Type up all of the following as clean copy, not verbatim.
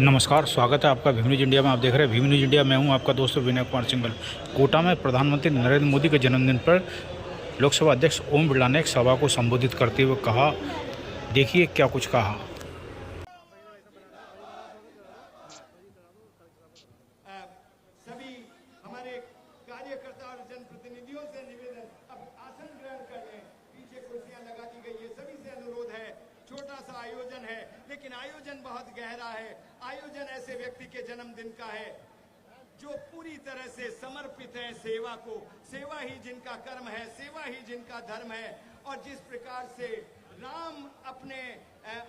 नमस्कार, स्वागत है आपका भीम न्यूज इंडिया में। आप देख रहे हैं भीम न्यूज इंडिया। मैं हूं आपका दोस्त विनय कुमार सिंघल। कोटा में प्रधानमंत्री नरेंद्र मोदी के जन्मदिन पर लोकसभा अध्यक्ष ओम बिरला ने एक सभा को संबोधित करते हुए कहा, देखिए क्या कुछ कहा। सभी हमारे कार्यकर्ता और जनप्रतिनिधियों से निवेदन, अब आसन ग्रहण कर लें। पीछे कुर्सियां लगा दी गई है। सभी से अनुरोध है, छोटा सा आयोजन है लेकिन आयोजन बहुत गहरा है। आयोजन ऐसे व्यक्ति के जन्मदिन का है जो पूरी तरह से समर्पित है सेवा को। सेवा ही जिनका कर्म है, सेवा ही जिनका धर्म है। और जिस प्रकार से राम अपने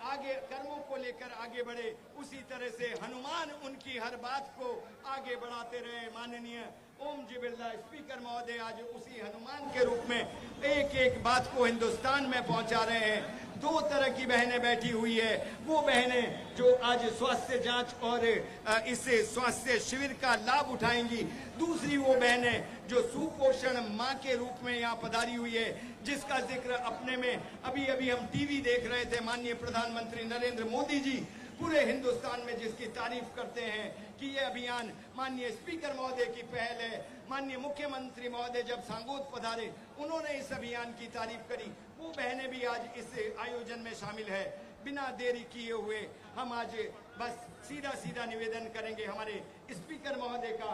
आगे कर्मों को लेकर आगे बढ़े, उसी तरह से हनुमान उनकी हर बात को आगे बढ़ाते रहे। माननीय ओम जी बिरला स्पीकर महोदय आज उसी हनुमान के रूप में एक एक बात को हिंदुस्तान में पहुंचा रहे हैं। दो तरह की बहनें बैठी हुई है। वो बहनें जो आज स्वास्थ्य जांच और इस स्वास्थ्य शिविर का लाभ उठाएंगी, दूसरी वो बहनें जो सुपोषण मां के रूप में यहाँ पधारी हुई है, जिसका जिक्र अपने में अभी अभी हम टीवी देख रहे थे। माननीय प्रधानमंत्री नरेंद्र मोदी जी पूरे हिंदुस्तान में जिसकी तारीफ करते हैं कि ये अभियान माननीय स्पीकर महोदय की पहल है। माननीय मुख्यमंत्री महोदय जब सांगोद पधारे, उन्होंने इस अभियान की तारीफ करी। वो बहनें भी आज इस आयोजन में शामिल है। बिना देरी किए हुए हम आज बस सीधा सीधा निवेदन करेंगे। हमारे स्पीकर महोदय का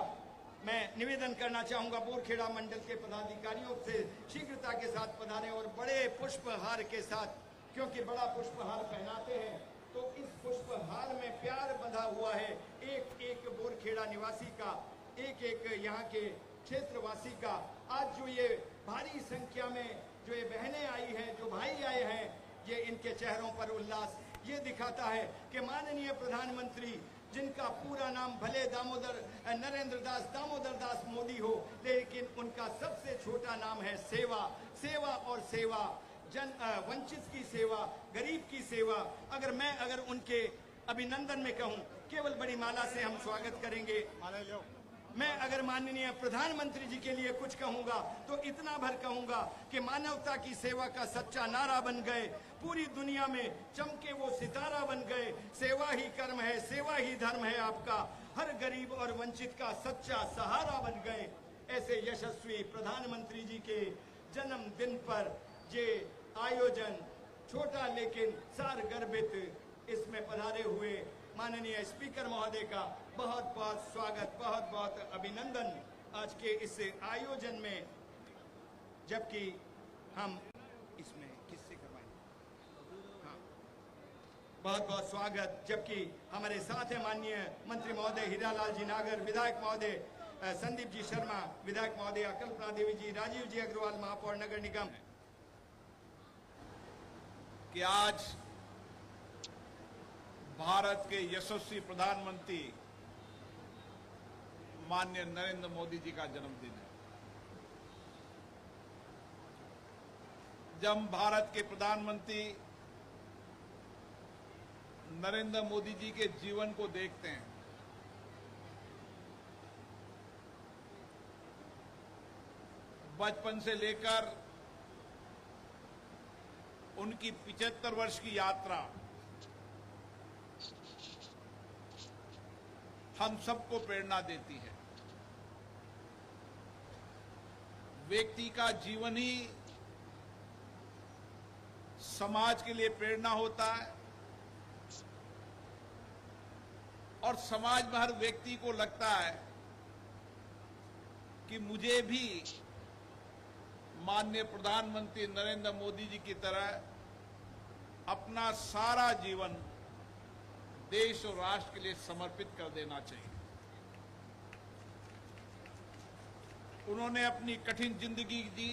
मैं निवेदन करना चाहूंगा, बोरखेड़ा मंडल के पदाधिकारियों से शीघ्रता के साथ पधारें और बड़े पुष्पहार के साथ, क्योंकि बड़ा पुष्पहार पहनाते हैं तो इस पुष्पहार में प्यार बंधा हुआ है एक एक बोरखेड़ा निवासी का, एक एक यहाँ के क्षेत्रवासी का। आज जो ये भारी संख्या में जो ये बहनें आई हैं, जो भाई आए हैं, ये इनके चेहरों पर उल्लास ये दिखाता है कि माननीय प्रधानमंत्री, जिनका पूरा नाम भले नरेंद्र दास मोदी हो, लेकिन उनका सबसे छोटा नाम है सेवा। सेवा और सेवा, वंचित की सेवा, गरीब की सेवा। अगर उनके अभिनंदन में कहूं, केवल बड़ी माला से हम स्वागत करेंगे। मैं अगर माननीय प्रधानमंत्री जी के लिए कुछ कहूंगा तो इतना भर कहूंगा कि मानवता की सेवा का सच्चा नारा बन गए, पूरी दुनिया में चमके वो सितारा बन गए। सेवा ही कर्म है, सेवा ही धर्म है आपका, हर गरीब और वंचित का सच्चा सहारा बन गए। ऐसे यशस्वी प्रधानमंत्री जी के जन्मदिन पर ये आयोजन छोटा लेकिन सारगर्भित, इसमें पधारे हुए माननीय स्पीकर महोदय का बहुत बहुत स्वागत, बहुत बहुत अभिनंदन आज के इस आयोजन में। जबकि हम इसमें किससे करवाएंगे? हाँ, बहुत बहुत स्वागत। जबकि हमारे साथ हैं माननीय मंत्री महोदय हीरालाल जी नागर, विधायक महोदय संदीप जी शर्मा, विधायक महोदय कल्पना देवी जी, राजीव जी अग्रवाल महापौर नगर निगम, कि आज भारत के यशस्वी प्रधानमंत्री माननीय नरेंद्र मोदी जी का जन्मदिन है। जब भारत के प्रधानमंत्री नरेंद्र मोदी जी के जीवन को देखते हैं, बचपन से लेकर उनकी 75 वर्ष की यात्रा हम सबको प्रेरणा देती है। व्यक्ति का जीवन ही समाज के लिए प्रेरणा होता है और समाज में हर व्यक्ति को लगता है कि मुझे भी माननीय प्रधानमंत्री नरेंद्र मोदी जी की तरह अपना सारा जीवन देश और राष्ट्र के लिए समर्पित कर देना चाहिए। उन्होंने अपनी कठिन जिंदगी जी,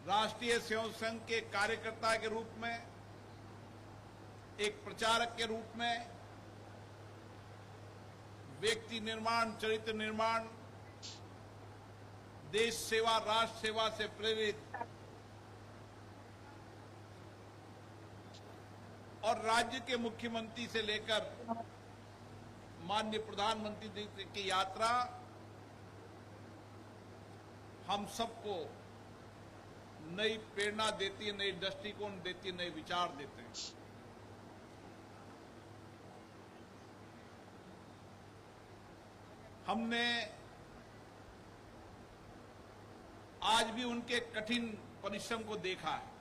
राष्ट्रीय सेवक संघ के कार्यकर्ता के रूप में, एक प्रचारक के रूप में, व्यक्ति निर्माण, चरित्र निर्माण, देश सेवा, राष्ट्र सेवा से प्रेरित और राज्य के मुख्यमंत्री से लेकर माननीय प्रधानमंत्री की यात्रा हम सबको नई प्रेरणा देती है, नई दृष्टिकोण देती है, नए विचार देते हैं। हमने आज भी उनके कठिन परिश्रम को देखा है।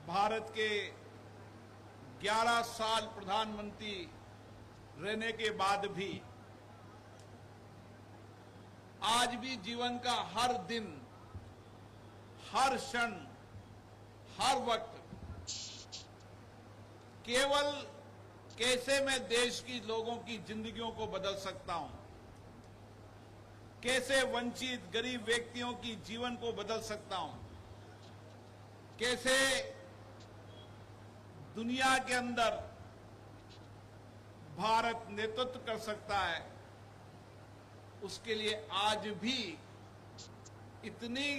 भारत के 11 साल प्रधानमंत्री रहने के बाद भी आज भी जीवन का हर दिन, हर क्षण, हर वक्त केवल कैसे मैं देश की लोगों की जिंदगियों को बदल सकता हूं, कैसे वंचित गरीब व्यक्तियों की जीवन को बदल सकता हूं, कैसे दुनिया के अंदर भारत नेतृत्व कर सकता है, उसके लिए आज भी इतनी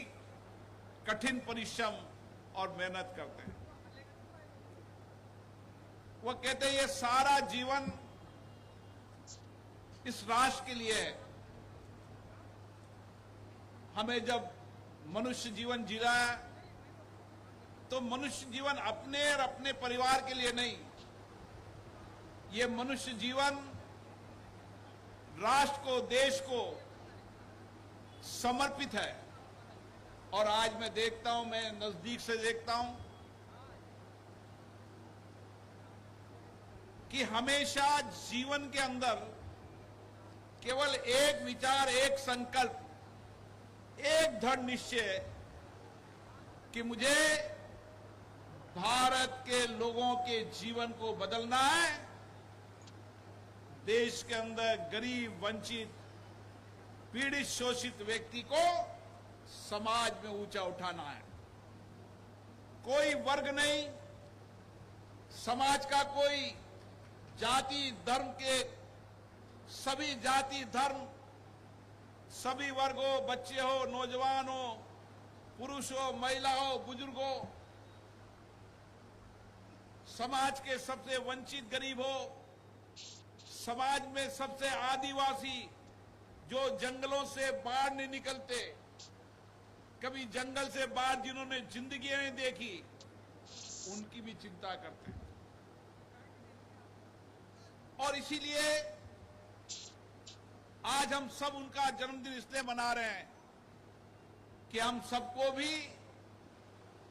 कठिन परिश्रम और मेहनत करते हैं। वो कहते हैं ये सारा जीवन इस राष्ट्र के लिए है। हमें जब मनुष्य जीवन जी रहा है तो मनुष्य जीवन अपने और अपने परिवार के लिए नहीं, ये मनुष्य जीवन राष्ट्र को, देश को समर्पित है। और आज मैं देखता हूं, मैं नजदीक से देखता हूं कि हमेशा जीवन के अंदर केवल एक विचार, एक संकल्प, एक दृढ़ निश्चय कि मुझे भारत के लोगों के जीवन को बदलना है, देश के अंदर गरीब, वंचित, पीड़ित, शोषित व्यक्ति को समाज में ऊंचा उठाना है। कोई वर्ग नहीं, समाज का कोई जाति धर्म के, सभी जाति धर्म, सभी वर्ग हो, बच्चे हो, नौजवान हो, पुरुष हो, महिला हो, बुजुर्ग हो, समाज के सबसे वंचित गरीब हो, समाज में सबसे आदिवासी जो जंगलों से बाहर नहीं निकलते, कभी जंगल से बाहर जिन्होंने जिंदगी नहीं देखी, उनकी भी चिंता करते हैं। और इसीलिए आज हम सब उनका जन्मदिन इसलिए मना रहे हैं कि हम सबको भी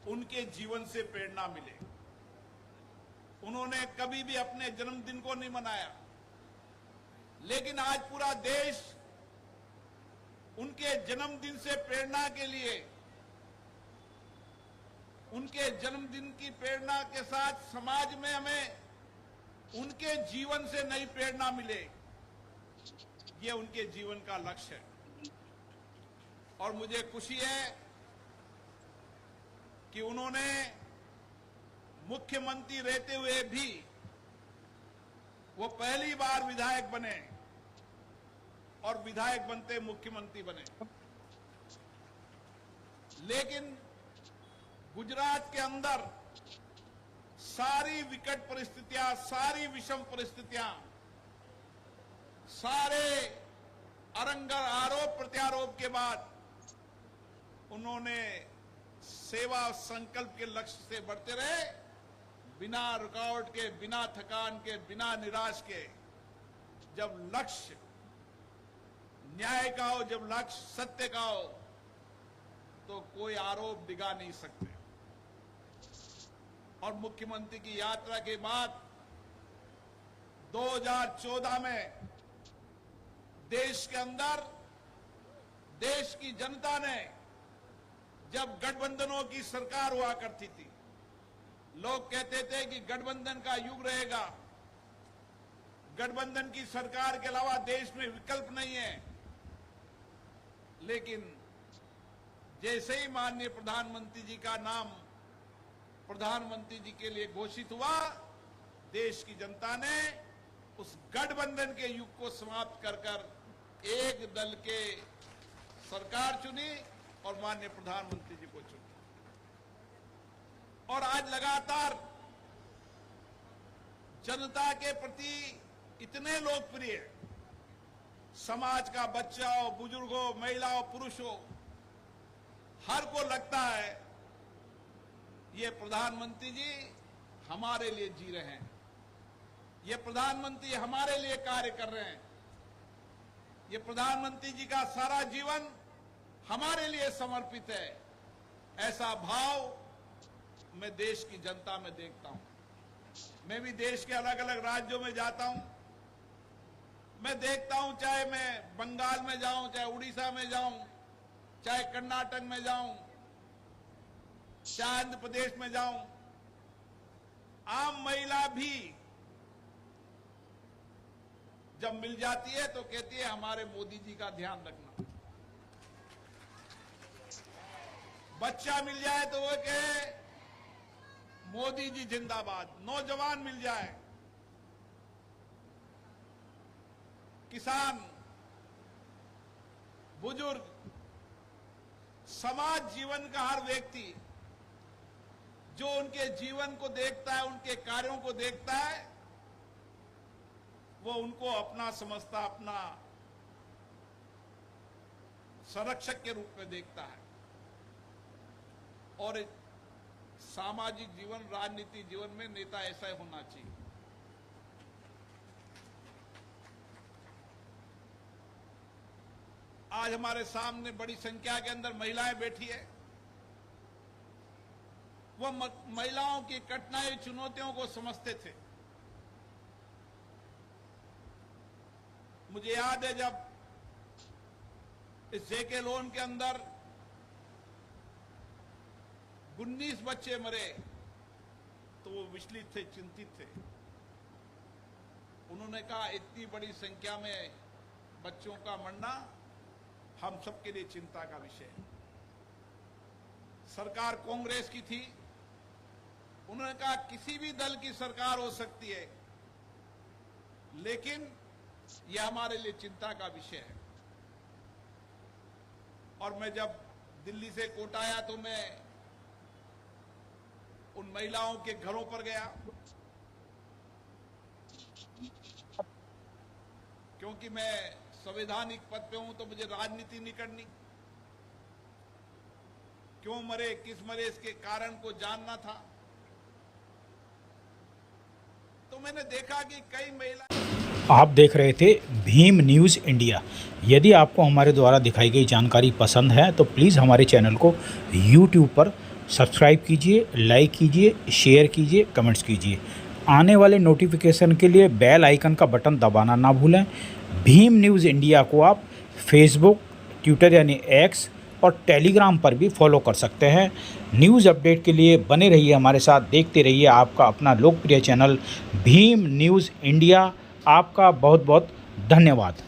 उनके जीवन से प्रेरणा मिले। उन्होंने कभी भी अपने जन्मदिन को नहीं मनाया, लेकिन आज पूरा देश उनके जन्मदिन से प्रेरणा के लिए, उनके जन्मदिन की प्रेरणा के साथ समाज में हमें उनके जीवन से नई प्रेरणा मिले, ये उनके जीवन का लक्ष्य है। और मुझे खुशी है कि उन्होंने मुख्यमंत्री रहते हुए भी वो पहली बार विधायक बने और विधायक बनते मुख्यमंत्री बने। लेकिन गुजरात के अंदर सारी विकट परिस्थितियां, सारी विषम परिस्थितियां, सारे आरोप प्रत्यारोप के बाद उन्होंने सेवा संकल्प के लक्ष्य से बढ़ते रहे, बिना रुकावट के, बिना थकान के, बिना निराश के। जब लक्ष्य न्याय का हो, जब लक्ष्य सत्य का हो, तो कोई आरोप दिगा नहीं सकते। और मुख्यमंत्री की यात्रा के बाद 2014 में देश के अंदर, देश की जनता ने, जब गठबंधनों की सरकार हुआ करती थी, लोग कहते थे कि गठबंधन का युग रहेगा, गठबंधन की सरकार के अलावा देश में विकल्प नहीं है। लेकिन जैसे ही माननीय प्रधानमंत्री जी का नाम प्रधानमंत्री जी के लिए घोषित हुआ, देश की जनता ने उस गठबंधन के युग को समाप्त कर एक दल के सरकार चुनी और माननीय प्रधानमंत्री जी को चुनी। और आज लगातार जनता के प्रति इतने लोकप्रिय, समाज का बच्चा हो, बुजुर्ग हो, महिला हो, पुरुष हो, हर को लगता है ये प्रधानमंत्री जी हमारे लिए जी रहे हैं, ये प्रधानमंत्री हमारे लिए कार्य कर रहे हैं, ये प्रधानमंत्री जी का सारा जीवन हमारे लिए समर्पित है। ऐसा भाव मैं देश की जनता में देखता हूं। मैं भी देश के अलग अलग राज्यों में जाता हूं, मैं देखता हूं, चाहे मैं बंगाल में जाऊं, चाहे उड़ीसा में जाऊं, चाहे कर्नाटक में जाऊं, चाहे आंध्र प्रदेश में जाऊं, आम महिला भी जब मिल जाती है तो कहती है हमारे मोदी जी का ध्यान रखना। बच्चा मिल जाए तो वो कहे मोदी जी जिंदाबाद। नौजवान मिल जाए, किसान, बुजुर्ग, समाज जीवन का हर व्यक्ति जो उनके जीवन को देखता है, उनके कार्यों को देखता है, वो उनको अपना समझता, अपना संरक्षक के रूप में देखता है। और सामाजिक जीवन, राजनीति जीवन में नेता ऐसा होना चाहिए। आज हमारे सामने बड़ी संख्या के अंदर महिलाएं बैठी है। वो महिलाओं की कठिनाई, चुनौतियों को समझते थे। मुझे याद है जब इस जेके लोन के अंदर 19 बच्चे मरे तो वो विचलित थे, चिंतित थे। उन्होंने कहा इतनी बड़ी संख्या में बच्चों का मरना हम सबके लिए चिंता का विषय है। सरकार कांग्रेस की थी, उन्होंने कहा किसी भी दल की सरकार हो सकती है, लेकिन यह हमारे लिए चिंता का विषय है। और मैं जब दिल्ली से कोटा आया तो मैं उन महिलाओं के घरों पर गया, क्योंकि मैं संवैधानिक पद पे हूं तो मुझे राजनीति नहीं करनी। क्यों मरे, किस मरे, इसके कारण को जानना था। तो मैंने देखा कि कई महिला। आप देख रहे थे भीम न्यूज़ इंडिया। यदि आपको हमारे द्वारा दिखाई गई जानकारी पसंद है तो प्लीज़ हमारे चैनल को YouTube पर सब्सक्राइब कीजिए, लाइक कीजिए, शेयर कीजिए, कमेंट्स कीजिए। आने वाले नोटिफिकेशन के लिए बेल आइकन का बटन दबाना ना भूलें। भीम न्यूज़ इंडिया को आप फेसबुक, ट्विटर यानी एक्स और टेलीग्राम पर भी फॉलो कर सकते हैं। न्यूज़ अपडेट के लिए बने रहिए हमारे साथ, देखते रहिए आपका अपना लोकप्रिय चैनल भीम न्यूज़ इंडिया। आपका बहुत बहुत धन्यवाद।